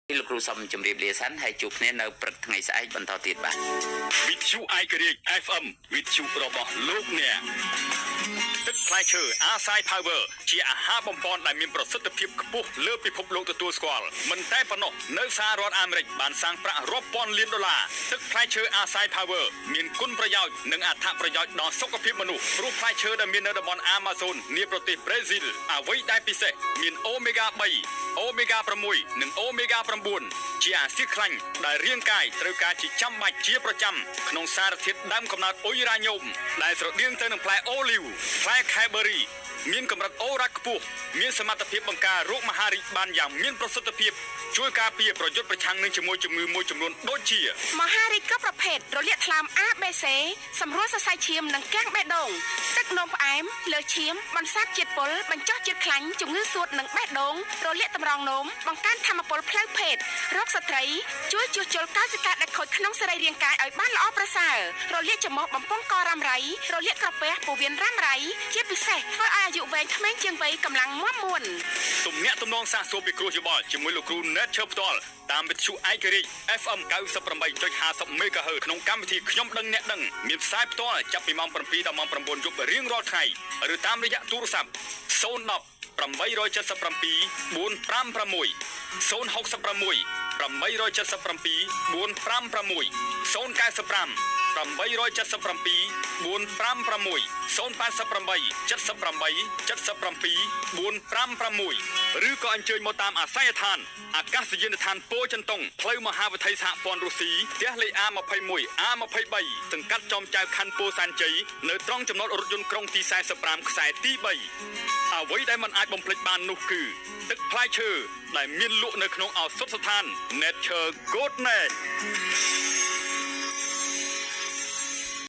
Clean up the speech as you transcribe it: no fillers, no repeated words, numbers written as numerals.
លោកគ្រូសូមជម្រាបលាសិនហើយជួបគ្នានៅព្រឹកថ្ងៃស្អែកបន្តទៀតបាទវិទ្យុឯករាជ្យ FM វិទ្យុរបស់លោកអ្នកទឹកផ្លែឈើ Asai Power ជាអាហារបំពន់ដែលមានប្រសិទ្ធភាពខ្ពស់លើពិភពលោកទទួលស្គាល់មិនតែប៉ុណ្ណោះនៅសហរដ្ឋអាមេរិកបានសាងប្រាក់រាប់ពាន់លានដុល្លារទឹកផ្លែឈើ Asai Power មានគុណប្រយោជន៍និងអត្ថប្រយោជន៍ដល់សុខភាពមនុស្សព្រោះផ្លែឈើដែលមាននៅតំបន់ Amazon នាប្រទេសប្រេស៊ីលអ្វីដែលពិសេសមាន Omega 3 Omega 6 និង Omega 9 ជាអាស៊ីតខ្លាញ់ដែលរាងកាយត្រូវការជាចាំបាច់ជាប្រចាំក្នុងសារធាតុដើមកំណើតអ៊ុយរ៉ាញ៉ូមដែលស្រដៀងទៅនឹងផ្លែអូលីវផ្លែខេបឺរីមានកម្រិតអូរ៉ាខ្ពស់មានសមត្ថភាពបង្ការរោគមហារីកបានយ៉ាងមានប្រសិទ្ធភាពជួយការពារប្រយុទ្ធប្រឆាំងនឹងជាមួយជំងឺមួយចំនួនដូចជាមហារីកគ្រប់ប្រភេទរលាកថ្លើម ABC សម្រួលសរសៃឈាមនិងកាំងបេះដូងទឹកនោមផ្អែមលើឈាមបន្សាបជាតិពុលបញ្ចុះជាតិខ្លាញ់ជំងឺសួតនិងបេះដូងរលាកតម្រងនោមបង្កើនធម៌ពលផ្លូវភេទរោគស្ត្រីជួយជួសជុលកោសិកាដែលខូចក្នុងសរីរាង្គកាយឲ្យបានល្អប្រសើររលាកច្រមុះបំពង់ករ៉ាំរ៉ៃរលាកក្រពះពោះវៀនរ៉ាំរ៉ៃជាពិសេសធ្វើឲ្យអាយុវែងក្មេងជាងវ័យកម្លាំងមាំមួនទំនាក់ទំនងសាកសួរពីគ្រូយោបល់ជាមួយលោកគ្រូ Net ឈើផ្ទាល់តាមវិទ្យុឯករាជ្យ FM 98.50 MHz ក្នុងកម្មវិធីខ្ញុំដឹងអ្នកដឹងមានផ្សាយផ្ទាល់ចាប់ពីម៉ោង 7 ដល់ម៉ោង 9 យប់រៀងរាល់ថ្ងៃឬតាមរយៈទូរស័ព្ទ010 877 456 066 877 456 095 877 456 088 78 77 456ឬក៏អញ្ជើញមកតាមអាស័យដ្ឋានអាកាសយានដ្ឋានពោធិ៍ចិនតុងផ្លូវមហាវិថីសហព័ន្ធរុស្ស៊ីផ្ទះលេខ A21 A23 សង្កាត់ចំចៅខណ្ឌពោធិ៍សែនជ័យនៅត្រង់ចំណតរថយន្តក្រុងទី45ខ្សែទី3អ្វីដែលមិនអាចបំភ្លេចបាននោះគឺទឹកផ្លែឈើដែលមានលក់នៅក្នុងឱសថស្ថាន Nature Goodness